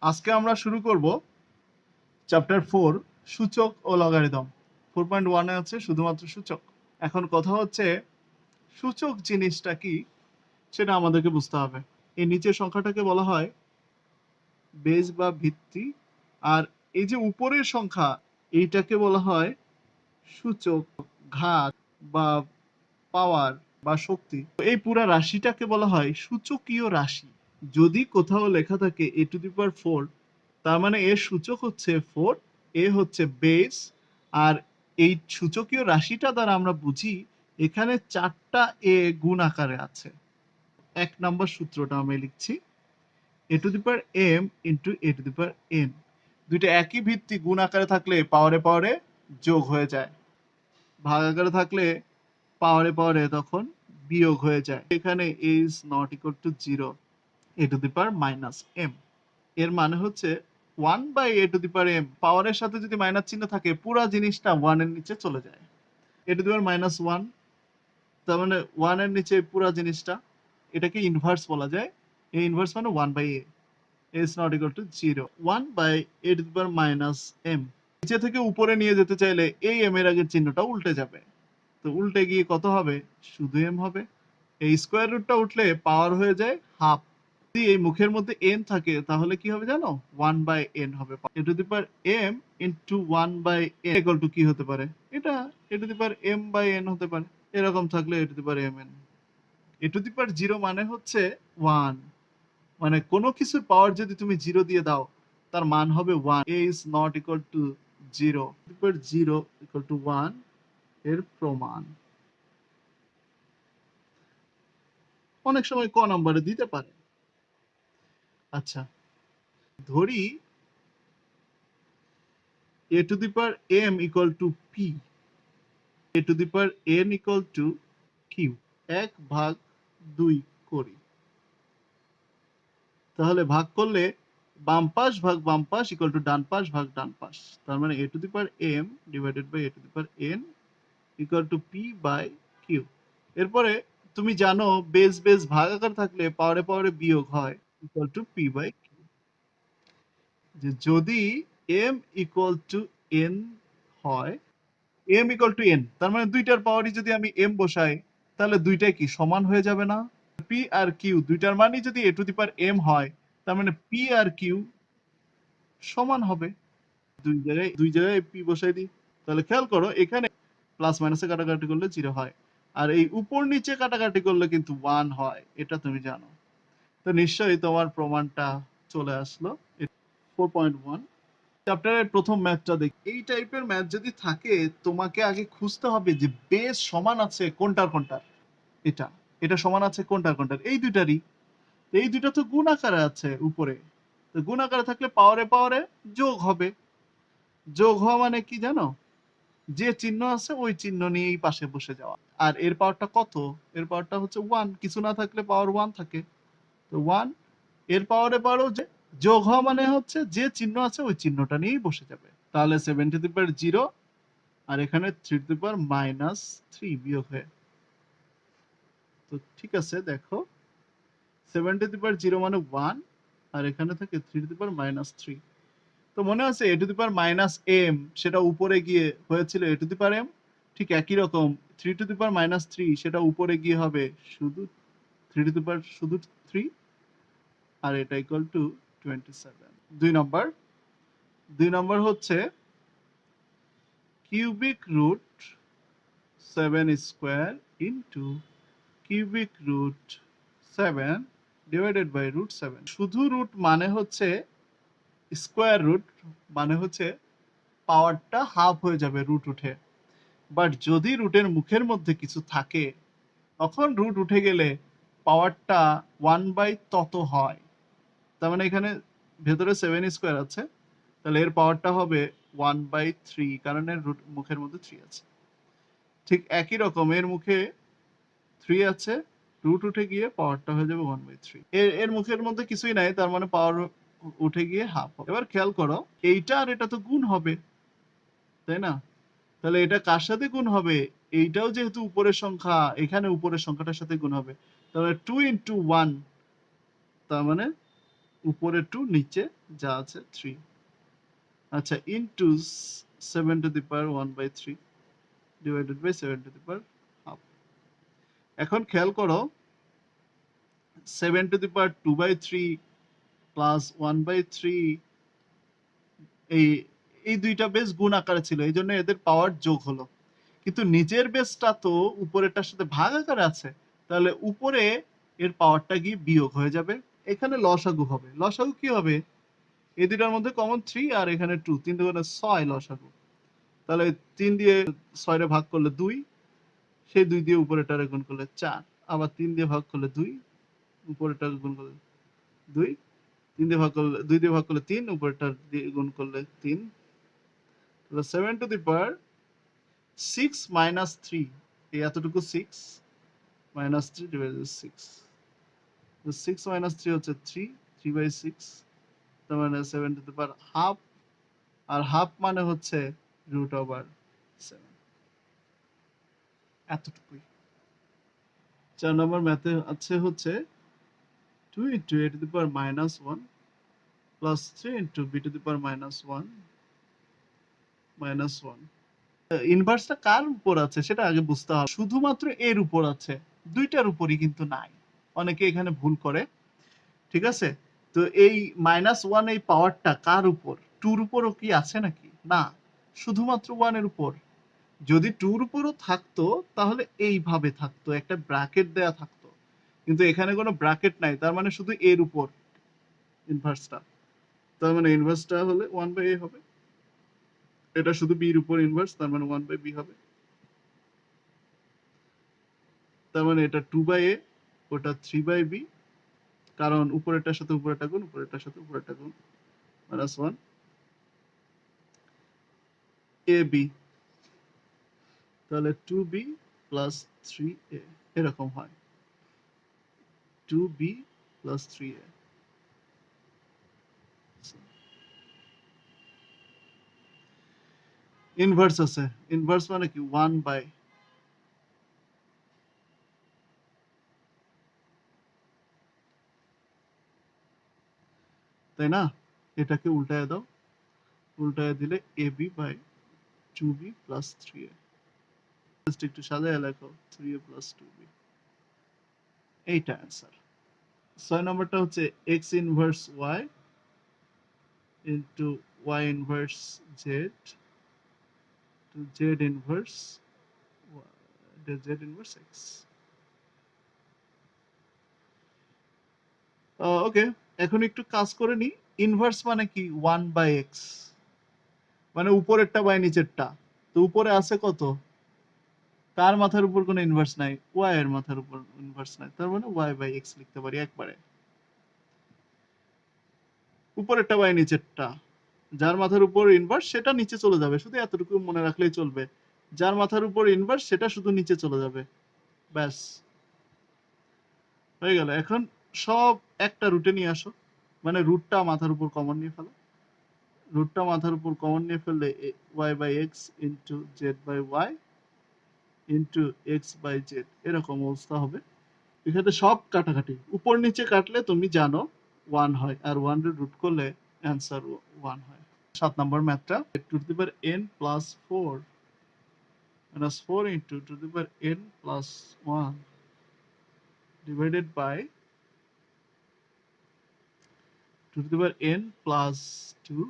আজকে আমরা শুরু করব চ্যাপ্টার 4 সূচক ও লগারিদম। 4.1 এ আছে শুধুমাত্র সূচক। এখন কথা হচ্ছে সূচক জিনিসটা কি সেটা আমাদেরকে বুঝতে হবে। এই নিচের সংখ্যাটাকে বলা হয় বেস বা ভিত্তি, আর এই যে উপরের সংখ্যা এইটাকে বলা হয় সূচক, ঘাত বা পাওয়ার বা শক্তি। এই পুরা রাশিটাকে বলা হয় সূচকীয় রাশি। যদি কোথাও লেখা থাকে a টু দি পাওয়ার 4, তার মানে এর সূচক হচ্ছে 4, এ হচ্ছে বেস, আর এই সূচকীয় রাশিটা দ্বারা আমরা বুঝি এখানে 4টা এ গুণ আকারে আছে। এক নম্বর সূত্রটা আমি লিখছি, a to the power m into a to the power n। দুইটা একই ভিত্তি গুণ আকারে থাকলে পাওয়ারে পাওয়ারে যোগ হয়ে যায়, ভাগ আকারে থাকলে পাওয়ারে পাওয়ারে তখন বিয়োগ হয়ে যায়। এখানে a is not equal to 0, a to the power minus m। এর মানে হচ্ছে 1 by a to the power m, পাওয়ারের সাথে যদি মাইনাস চিহ্ন থাকে পুরো জিনিসটা 1 এর নিচে চলে যায়। a to the power minus 1, তার মানে 1 এর নিচে পুরো জিনিসটা, এটাকে ইনভার্স বলা যায়। এই ইনভার্স মানে 1 by a, a is not equal to 0, 1 by a to the power minus m। নিচে থেকে উপরে নিয়ে যেতে চাইলে এই m এর আগের চিহ্নটা উল্টে যাবে, তো উল্টে গিয়ে কত হবে, শুধু m হবে। এই স্কোয়ার রুটটা উঠলে পাওয়ার হয়ে যায় হাফ। যদি এই মুখের মধ্যে n থাকে তাহলে কি হবে জানো, 1 বাই n হবে। a to the power m into 1 by n equal to কি হতে পারে, এটা a to the power m by n হতে পারে। এরকম থাকলে a to the power mn। a to the power 0 মানে হচ্ছে 1, মানে কোনো কিছুর পাওয়ার যদি তুমি 0 দিয়ে দাও তার মান হবে 1। a is not equal to 0, 0 equal to 1 এর প্রমাণ। অনেক সময় ক নম্বরে দিতে পারে। আচ্ছা, ধরি a to the power m equal to p, a to the power n equal to q। 1/2 করি, তাহলে ভাগ করলে বাম পাশ ভাগ বাম পাশ ইকুয়াল টু ডান পাশ ভাগ ডান পাশ। তার মানে a to the power m divided by a to the power n equal to p by q। এরপরে তুমি জানো বেস বেস ভাগ আকার থাকলে পাওয়ারে পাওয়ারে বিয়োগ হয়, equal to p by q। যে যদি m ইকুয়াল টু n হয়, m ইকুয়াল টু n, তার মানে দুইটার পাওয়ারই যদি আমি m বসাই তাহলে দুইটাই কি সমান হয়ে যাবে না? p আর q দুইটার মানই যদি a to the power m হয়, তার মানে p আর q সমান হবে। দুই জায়গায় p বসাই দিই, তাহলে খেয়াল করো এখানে প্লাস মাইনাসে কাটাকাটি করলে 0 হয়, আর এই উপর নিচে কাটাকাটি করলে কিন্তু 1 হয়, এটা তুমি জানো। তো নিশ্চয়ই তোমার প্রমাণটা চলে আসলো। 4.1 চ্যাপ্টারের প্রথম ম্যাথটা দেখি। এই টাইপের ম্যাথ যদি থাকে তোমাকে আগে খুঁজতে হবে যে বেস সমান আছে কোনটার কোনটার। এটা এটা সমান আছে কোনটার কোনটার, এই দুইটারই। এই দুইটা তো গুণ আকারে আছে উপরে, তো গুণ আকারে থাকলে পাওয়ারে পাওয়ারে যোগ হবে। যোগ হওয়া মানে কি জানো, যে চিহ্ন আছে ওই চিহ্ন নিয়েই পাশে বসে যাওয়া। আর এর পাওয়ারটা কত, এর পাওয়ারটা হচ্ছে 1, কিছু না থাকলে পাওয়ার 1 থাকে, তো 1। এর পাওয়ারে পাওয়ারও যে যোগ হওয়া মানে হচ্ছে যে চিহ্ন আছে ওই চিহ্নটা নিয়েই বসে যাবে। তাহলে 7 টু দি পাওয়ার 0, আর এখানে 3 টু দি পাওয়ার মাইনাস 3 বিয়োগ হয়ে। তো ঠিক আছে, দেখো 7 টু দি পাওয়ার 0 মানে 1, আর এখানে থাকে 3 টু দি পাওয়ার মাইনাস 3। তো মনে আছে a to the power minus m সেটা উপরে গিয়ে হয়েছিল a to the power m, ঠিক একই রকম 3 টু দি পাওয়ার মাইনাস 3 সেটা উপরে গিয়ে হবে শুধু 3 টু দি পাওয়ার শুধু 3, আর এটা ইকুয়াল টু 27। দুই নম্বর হচ্ছে cubic root 7 square into cubic root 7 divided by root 7। শুধু রুট মানে হচ্ছে স্কোয়ার রুট, মানে হচ্ছে পাওয়ারটা হাফ হয়ে যাবে রুট উঠে। বাট যদি রুটের মুখের মধ্যে কিছু থাকে তখন রুট উঠে গেলে পাওয়ারটা 1 বাই তত হয়। তার মানে এখানে ভেতরে 7 স্কোয়ার আছে, তাহলে এর পাওয়ারটা হবে 1 বাই 3, কারণ এর রুট মুখের মধ্যে 3 আছে। ঠিক একই রকম এর মুখে 3 আছে, রুট উঠে গিয়ে পাওয়ারটা হয়ে যাবে 1 বাই 3। এর মুখের মধ্যে কিছুই নাই, তার মানে পাওয়ার উঠে গিয়ে হাফ হবে। এবার খেয়াল করো এইটা আর এটা তো গুণ হবে, তাই না? তাহলে এটা কার সাথে গুণ হবে, এইটাও যেহেতু উপরের সংখ্যা এখানে উপরের সংখ্যাটার সাথে গুণ হবে, তাহলে 2 ইন্টু 1, তার মানে উপরে 2 নিচে যা আছে 3। আচ্ছা, into 7 to the power 1/3 divided by 7 to the power half. এখন খেয়াল করো 7 টু দি পাওয়ার 2/3 প্লাস 1/3 এই এই দুইটা বেস গুণ আকারে ছিল, এই জন্য এদের পাওয়ার যোগ হলো। কিন্তু নিচের বেসটা তো উপরেরটার সাথে ভাগ আকারে আছে, তাহলে উপরে এর পাওয়ারটা গিয়ে বিয়োগ হয়ে যাবে। এখানে লসাগু হবে। লসাগু কি হবে? এই দুটার মধ্যে কমন 3 আর এখানে 2, 3 দুগুণে 6 লসাগু। তাহলে 3 দিয়ে 6 রে ভাগ করলে 2, সেই 2 দিয়ে উপরেরটারে গুণ করলে 4, আবার 3 দিয়ে ভাগ করলে 2, উপরেরটারে গুণ করলে 2, 3 দিয়ে ভাগ করলে 2 দিয়ে ভাগ করলে 3, উপরেরটা দিয়ে গুণ করলে 3। তাহলে 7 টু দি পাওয়ার 6 মাইনাস 3, এই এতটুকু 6 মাইনাস 3 ডিভাইডেড 6, তো 6 মাইনাস 3 হচ্ছে 3, 3/6, তার মানে 7 টু দি পাওয়ার হাফ, আর হাফ মানে হচ্ছে √7, এতটুকুই। 4 নম্বর ম্যাথে আছে হচ্ছে 2 into a to the power minus 1 plus 3 into b to the power minus 1 minus 1। ইনভার্সটা কার উপর আছে সেটা আগে বুঝতে হবে। শুধুমাত্র এর উপর আছে, দুইটার উপরই কিন্তু নাই। অনেকে এখানে ভুল করে, ঠিক আছে? তো এই -1 এই পাওয়ারটা কার উপর? 2 এর উপরও কি আছে নাকি? না, শুধুমাত্র 1 এর উপর। যদি 2 এর উপরও থাকতো তাহলে এইভাবে থাকতো, একটা ব্র্যাকেট দেয়া থাকতো। কিন্তু এখানে কোনো ব্র্যাকেট নাই, তার মানে শুধু এর উপর ইনভার্সটা। তার মানে ইনভার্সটা হলে 1/a হবে। এটা শুধু b এর উপর ইনভার্স, তার মানে 1/b হবে। তার মানে এটা 2/a, ওটা 3/b, কারণ উপরেরটার সাথে উপরেরটা গুণ, উপরেরটার সাথে উপরেরটা গুণ, -1 ab, তাহলে 2b প্লাস 3a এরকম হয়, 2b প্লাস 3a। ইনভার্স আছে, ইনভার্স মানে কি 1/, তাই না? এটাকে উল্টায় দাও, উল্টায় দিলে ab by 2b plus 3a। একটু সাজায় লেখো 3a প্লাস 2b, এইটা অ্যান্সার। 6 নম্বরটা হচ্ছে x inverse y into y inverse z to z inverse z inverse x। Okay, এখন একটু কাজ করে নি। ইনভার্স মানে কি 1/x, মানে উপরেরটা বাই নিচেরটা। তো উপরে আছে কত? কার মাথার উপর কোনো ইনভার্স নাই? y এর মাথার উপর ইনভার্স নাই, তার মানে y/x লিখতে পারি একবারে। উপরেরটা বাই নিচেরটা, যার মাথার উপর ইনভার্স সেটা নিচে চলে যাবে, শুধু এতটুকু মনে রাখলেই চলবে। যার মাথার উপর ইনভার্স সেটা শুধু নিচে চলে যাবে, ব্যাস হয়ে গেল। এখন সব একটা রুটে নিয়ে আসো, মানে রুটটা মাথার উপর কমন নিয়ে ফেলো। রুটটা মাথার উপর কমন নিয়ে ফেললে y/x into z/y into x/z এরকম অবস্থা হবে। এখানে সব কাটাকাটি, উপর নিচে কাটলে তুমি জানো 1 হয়, আর 1 এর রুট করলে অ্যান্সার 1 হয়। 7 নম্বর ম্যাথটা, two to the power n plus 4 minus 4 into 2 to the power n plus 1 divided by 2 to the power n plus 2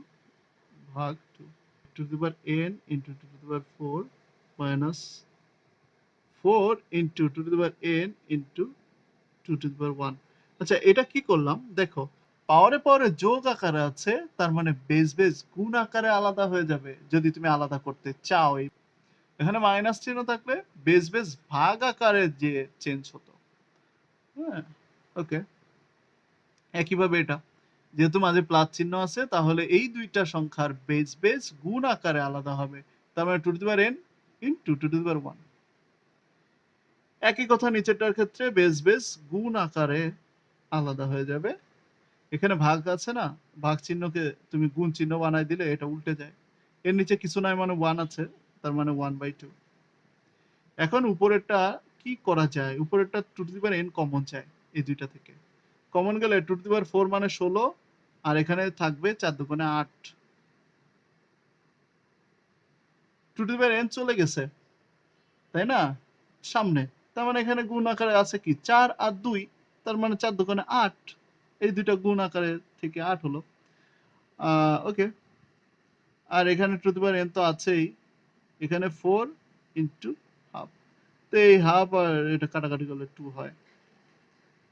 ভাগ 2, 2 to the power n into 2 to the power 4 minus 4 into 2 to the power n into 2 to the power 1। আচ্ছা, এটা কি করলাম দেখো, পাওয়ারে পাওয়ারে যোগ আকারে আছে, তার মানে বেস বেস গুণ আকারে আলাদা হয়ে যাবে যদি তুমি আলাদা করতে চাও। এখানে মাইনাস চিহ্ন থাকলে বেস বেস ভাগ আকারে যে চেঞ্জ হতো। হ্যাঁ, ওকে। একইভাবে এটা যেহেতু মাঝে প্লাস চিহ্ন আছে, তাহলে এই দুইটা সংখ্যার বেস বেস গুণ আকারে আলাদা হবে, তার মানে 2 to the power n into 2 to the power 1। একই কথা নিচেরটার ক্ষেত্রে বেস বেস গুণ আকারে আলাদা হয়ে যাবে। এখানে ভাগ আছে না, ভাগ চিহ্নকে তুমি গুণ চিহ্ন বানাই দিলে এটা উল্টে যায়। এর নিচে কিছু নাই মানে 1 আছে, তার মানে 1/2। এখন উপরেরটা কি করা যায়? উপরেরটা 2 to the power n common যায় এই দুইটা থেকে। কমন গেলে 2 to the power 4 মানে 16, আর এখানে থাকবে 4 দুগুণে 8, two to the power n চলে গেছে, তাই না, সামনে। তার মানে এখানে গুণ আকারে আছে কি 4 আর 2, তার মানে 4 দুগুণে 8, এই দুইটা গুণ আকারে থেকে 8 হলো। ওকে, আর এখানে two to the power n তো আছেই, এখানে 4 ইন্টু হাফ, তো এই হাফ আর এটা কাটাকাটি করলে 2 হয়।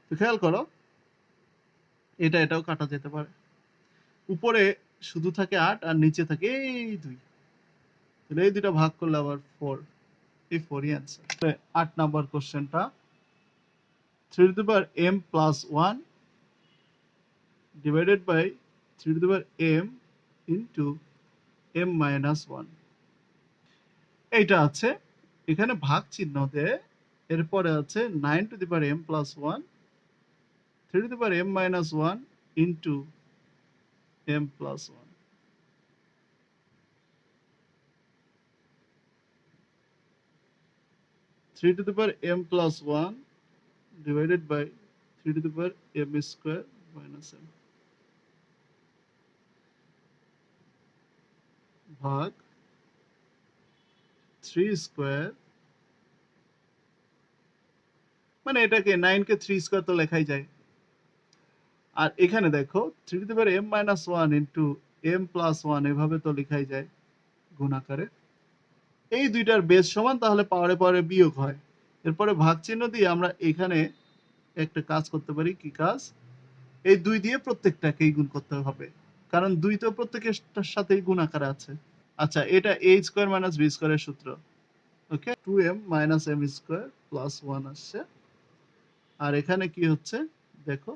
তো খেয়াল করো, এটাও কাটা যেতে পারে, উপরে শুধু থাকে 8 আর নিচে থাকে এই 2, তাহলে এই দুইটা ভাগ করলে আবার 4, এই 4ই অ্যান্সার। 8 নাম্বার কোশ্চেনটা, 3 to the power m plus 1 divided by 3 to the power m into m minus 1, এইটা আছে, এখানে ভাগ চিহ্ন দিয়ে এরপরে আছে 9 to the power m plus 1 3 to the power m minus 1 into m plus 1, 3 to the power m plus 1 divided by 3 to the power m square minus m ভাগ 3 square, মানে এটাকে 9 কে 3 স্কয়ার তো লেখাই যায়। আর এখানে দেখো 3 two the power m minus 1 into m plus 1 এভাবে তো লেখাই যায় গুণ আকারে। এই দুইটার বেস সমান, তাহলে পাওয়ারে পাওয়ারে বিয়োগ হয়। এরপরে ভাগ চিহ্ন দিয়ে আমরা এখানে একটা কাজ করতে পারি, কি কাজ, এই 2 দিয়ে প্রত্যেকটাকেই গুণ করতে হবে, কারণ 2 তো প্রত্যেকের সাথেই গুণ আকারে আছে। আচ্ছা, এটা a স্কয়ার মাইনাস b স্কয়ারের সূত্র। ওকে, 2m minus m square plus 1 আসছে। আর এখানে কি হচ্ছে দেখো,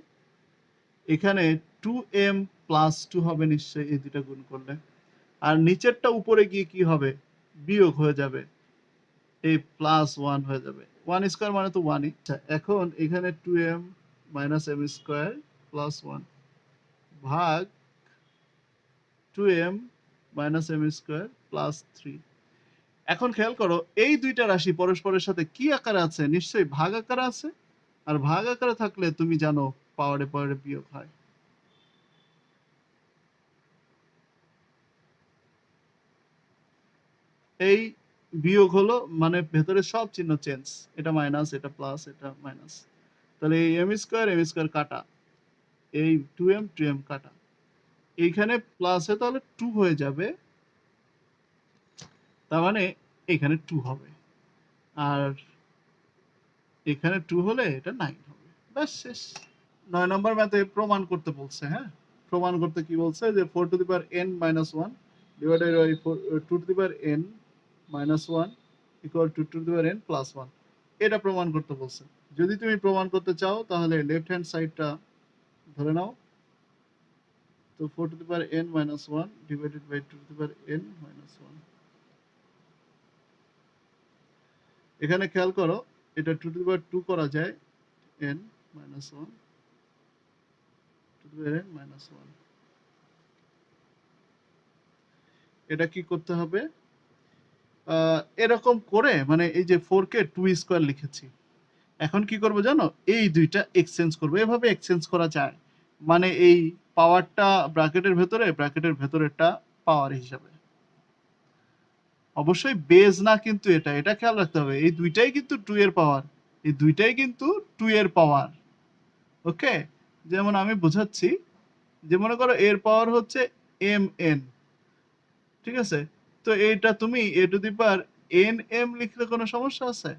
এখানে 2m প্লাস 2 হবে নিশ্চয়ই এই দুটো গুণ করলে, আর নিচেরটা উপরে গিয়ে কি হবে, বিয়োগ হয়ে যাবে, এই প্লাস 1 হয়ে যাবে, 1 স্কয়ার মানে তো 1ই। আচ্ছা, এখন এখানে 2m minus m square plus 1 ভাগ 2m minus m square plus 3। এখন খেয়াল করো, এই দুইটা রাশি পরস্পরের সাথে কি আকারে আছে, নিশ্চয়ই ভাগ আকারে আছে, আর ভাগ আকারে থাকলে তুমি জানো পাওয়ারে পাওয়ারে বিয়োগ হয়। এই বিয়োগ হলো মানে ভেতরে সব চিহ্ন চেঞ্জ, এটা মাইনাস, এটা প্লাস, এটা মাইনাস, তাহলে এই এম স্কয়ার কাটা, এই 2m কাটা, এইখানে প্লাস হয়ে তাহলে 2 হয়ে যাবে, তার মানে এখানে 2 হবে, আর এখানে 2 হলে এটা 9 হবে, ব্যাস শেষ। 9 নম্বর ম্যাথে প্রমাণ করতে বলছে। হ্যাঁ, প্রমাণ করতে কি বলছে, যে 4 two the power n minus 1 divided by 2 to the power n minus 1 equal to 2 to the power n plus 1, এটা প্রমাণ করতে বলছে। যদি তুমি প্রমাণ করতে চাও তাহলে লেফট হ্যান্ড সাইডটা ধরে নাও, তো 4 to the power n minus 1 divided by 2 to the power n minus 1, এখানে খেয়াল করো, এটা 2 to the power 2 করা যায়, n minus 1 to the power n minus 1, এটা কি করতে হবে, এরকম করে, মানে এই যে 4 কে 2 স্কয়ার লিখেছি, এখন কি করব জানো, এই দুইটা এক্সচেঞ্জ করব, এভাবে এক্সচেঞ্জ করা যায়, মানে এই পাওয়ারটা ব্র্যাকেটের ভেতরে, ব্র্যাকেটের ভেতরেরটা পাওয়ার হিসাবে, অবশ্যই বেজ না কিন্তু, এটা খেয়াল রাখতে হবে, এই দুইটাই কিন্তু 2 এর পাওয়ার, এই দুইটাই কিন্তু 2 এর পাওয়ার। ওকে, যেমন আমি বোঝাচ্ছি, যে মনে করো এর পাওয়ার হচ্ছে mn, ঠিক আছে, তো এইটা তুমি a to the power nm লিখলে কোনো সমস্যা আছে,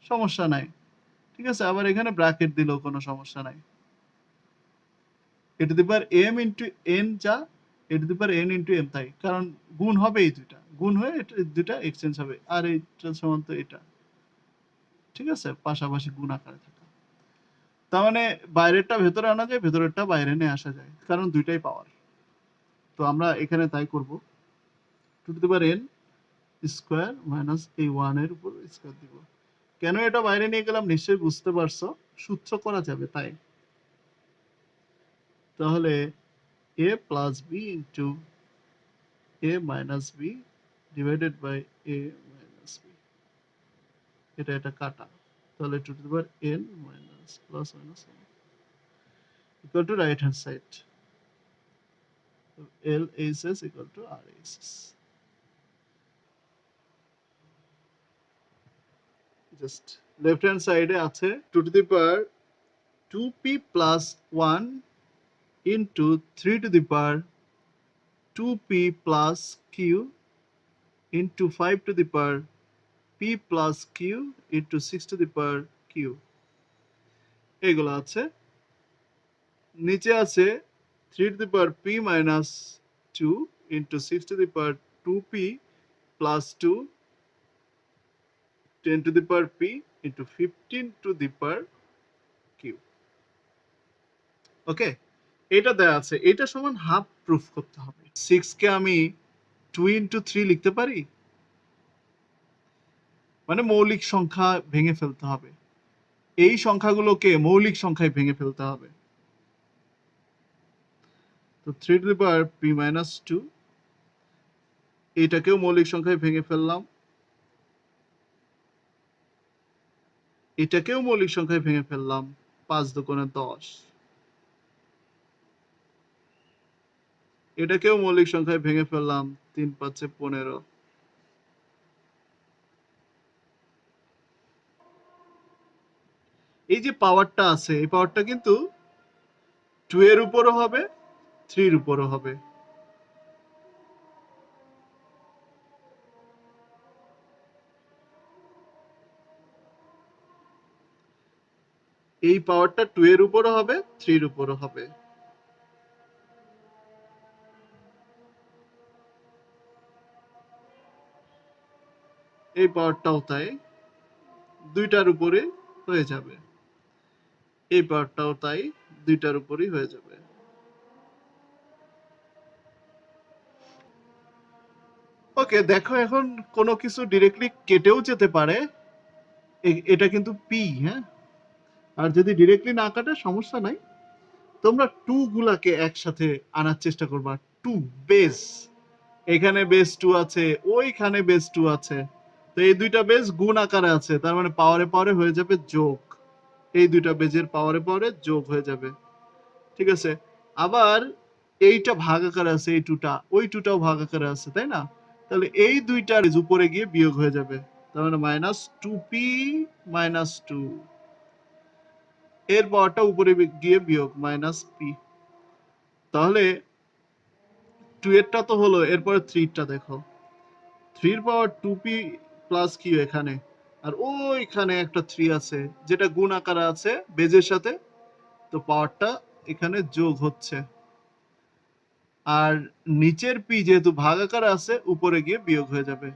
সমস্যা নাই, ঠিক আছে, আবার এখানে ব্র্যাকেট দিলেও কোনো সমস্যা নাই, a to the power m into n যা a to the power n into m তাই, কারণ গুণ হবে, এই দুইটা গুণ হয়ে এটা দুইটা এক্সচেঞ্জ হবে, আর এইটা সমান তো এটা, ঠিক আছে, পাশাপাশি গুণ আকারে থাকা, তার মানে বাইরেরটা ভেতরে আনা যায়, ভেতরেরটা বাইরে নিয়ে আসা যায়, কারণ দুইটাই পাওয়ার। তো আমরা এখানে তাই করব, 2 to the power n square minus এই 1 এর উপর স্কয়ার দিব। কেন এটা বাইরে নিয়ে গেলাম নিশ্চয়ই বুঝতে পারছো, সূত্র করা যাবে তাই। তাহলে a plus B into a minus B divided by a minus B, এটা কাটা, তাহলে 2 to the power n minus plus minus equal to right hand side. L H S equal to R H S. Just left hand side এ আছে 2 to the power 2p plus 1 into 3 to the power 2p plus q into 5 to the power p plus q into 6 to the power q এগুলো আছে নিচে আছে 3 to the power p minus 2 into 6 to the power 2p plus 2 10 to the power p into 15 to the power q ওকে এটা দেয়া আছে এটা সমান half proof করতে হবে 6 কে আমি 2 into 3 লিখতে পারি মানে মৌলিক সংখ্যা ভেঙে ফেলতে হবে এই সংখ্যাগুলোকে মৌলিক সংখ্যায় ভেঙে ফেলতে হবে তো 3 to the power p minus 2 এটাকেও মৌলিক সংখ্যায় ভেঙে ফেললাম এটাকেও মৌলিক সংখ্যায় ভেঙে ফেললাম 5 দুগুণে 10 এটাকেও মৌলিক সংখ্যায় ভেঙে ফেললাম 3 5 15 এই যে পাওয়ারটা আছে এই পাওয়ারটা কিন্তু 2 এর উপরও হবে 3 এর উপরও হবে এই পাওয়ারটা 2 এর উপরও হবে 3 এর উপরও হবে এই পাওয়ারটাও তাই দুইটার উপরে হয়ে যাবে এই পাওয়ারটাও তাই দুইটার উপরই হয়ে যাবে ওকে দেখো এখন কোনো কিছু ডিরেক্টলি কেটেও যেতে পারে এটা কিন্তু পি হ্যাঁ আর যদি ডিরেক্টলি না কাটে সমস্যা নাই তোমরা 2 গুলাকে একসাথে আনার চেষ্টা করবা 2 বেস এখানে বেস 2 আছে ওইখানে বেস 2 আছে তো এই দুইটা বেস গুণ আকারে আছে তার মানে পাওয়ারে পাওয়ারে হয়ে যাবে যোগ এই দুইটা বেজের পাওয়ারে পাওয়ারে যোগ হয়ে যাবে ঠিক আছে আবার এইটা ভাগ আকারে আছে এই টুটা ওই টুটাও ভাগ আকারে আছে তাই না তাহলে এই দুইটার উপরে গিয়ে বিয়োগ হয়ে যাবে তার মানে মাইনাস 2p মাইনাস 2 এর পাওয়ারটা উপরে গিয়ে বিয়োগ মাইনাস পি তাহলে 2 এরটা তো হলো এরপরে 3 টা দেখো 3 এর পাওয়ার 2p প্লাস কিউ এখানে আর ওইখানে একটা 3 আছে যেটা গুণ আকারে আছে বেজের সাথে তো পাওয়ারটা এখানে যোগ হচ্ছে আর নিচের পি যেহেতু ভাগ আকারে আছে উপরে গিয়ে বিয়োগ হয়ে যাবে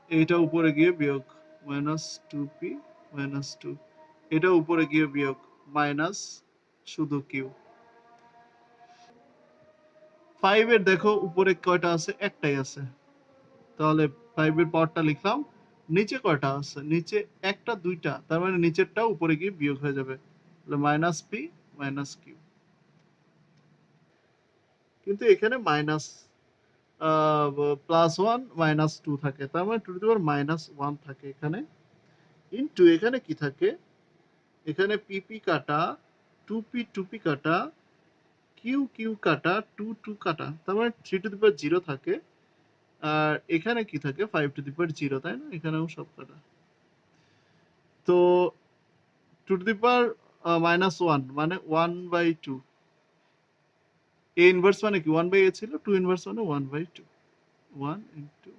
এইটা উপরে গিয়ে বিয়োগ মাইনাস 2p মাইনাস 2 এটা উপরে গিয়ে বিয়োগ মাইনাস শুধু কিউ 5 এর দেখো উপরে কয়টা আছে একটাই আছে তাহলে 5 এর পাওয়ারটা লিখলাম নিচে কয়টা আছে নিচে একটা দুইটা তার মানে নিচেরটা উপরে গিয়ে বিয়োগ হয়ে যাবে তাহলে মাইনাস পি মাইনাস কিউ কিন্তু এখানে মাইনাস প্লাস 1 মাইনাস 2 থাকে তার মানে 2 টু দি পাওয়ার মাইনাস 1 থাকে এখানে ইনটু এখানে কি থাকে এখানে পিপি কাটা 2p 2p কাটা কিউ কিউ কাটা 2 2 কাটা তার মানে 3 টু দি পাওয়ার 0 থাকে আর এখানে কি থাকে 5 টু দি পাওয়ার 0 তাই না এখানেও সব কাটা তো 2 টু দি পাওয়ার মাইনাস 1 মানে 1/2 a ইনভার্স মানে কি 1/a ছিল 2 ইনভার্স মানে 1/2 1 into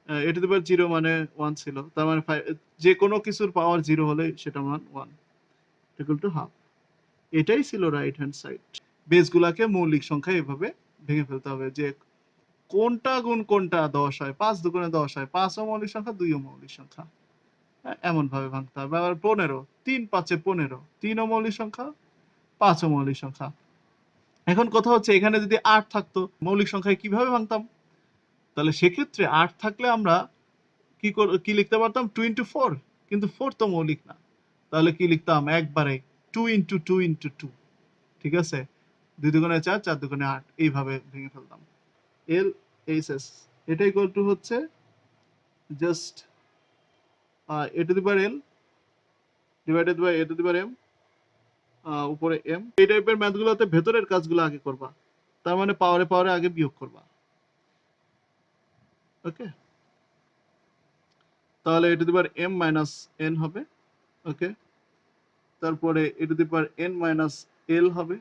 1 a to the power 0 মানে 1 ছিল তার মানে যে কোনো কিছুর পাওয়ার 0 হলে সেটা মান 1 ইকুয়াল টু হাফ এটাই ছিল রাইট হ্যান্ড সাইড বেসগুলাকে মৌলিক সংখ্যা এভাবে ভেঙে ফেলতে হবে যে কোনটা গুণ কোনটা 10 হয় 5 দুগুণে 10 হয় 5 ও মৌলিক সংখ্যা 2 ও মৌলিক সংখ্যা এমন ভাবে ভাঙতে হবে আবার 15 3 5 15 3 ও মৌলিক সংখ্যা 5 ও মৌলিক সংখ্যা এখন কথা হচ্ছে এখানে যদি 8 থাকতো মৌলিক সংখ্যায় কিভাবে ভাঙতাম তাহলে সেক্ষেত্রে 8 থাকলে আমরা কি লিখতে পারতাম 2 ইনটু 4 কিন্তু 4 তো মৌলিক না তাহলে কি লিখতাম একবারে 2 ইনটু 2 ইনটু 2 ঠিক আছে 2 দুগুণে 4 4 দুগুণে 8 এইভাবে ভেঙে ফেলতাম এল এইচ এস এটা ইকুয়াল টু হচ্ছে just a to the power l divided by a to the power m উপরে m, এই টাইপের ম্যাথগুলোতে ভেতরের কাজগুলো আগে করবা, তার মানে পাওয়ারে পাওয়ারে আগে বিয়োগ করবা। ওকে, তাহলে e two the power m minus n হবে। ওকে, তারপরে e two the power n minus l হবে।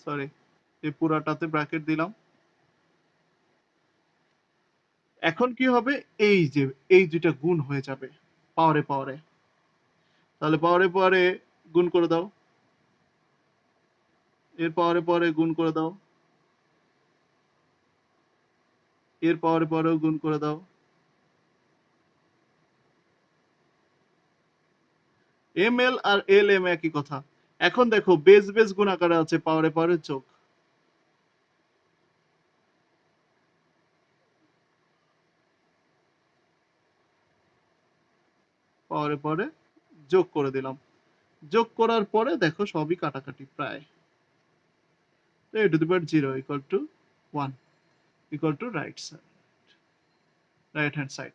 সরি, এই পুরাটাতে ব্র্যাকেট দিলাম। এখন কি হবে, এই যে এই দুইটা গুণ হয়ে যাবে পাওয়ারে পাওয়ারে, তাহলে পাওয়ারে পাওয়ারে গুণ করে দাও, এর পাওয়ারে পাওয়ারে গুণ করে দাও, এর পাওয়ারে পাওয়ারেও গুণ করে দাও। এম এল আর এল এম একই কথা। এখন দেখো বেস বেস গুণ আকারে আছে, পাওয়ারে পাওয়ারে যোগ, পাওয়ারে পাওয়ারে যোগ করে দিলাম। যোগ করার পরে দেখো সবই কাটাকাটি প্রায়। a to the power 0 equal to 1 equal to right hand side.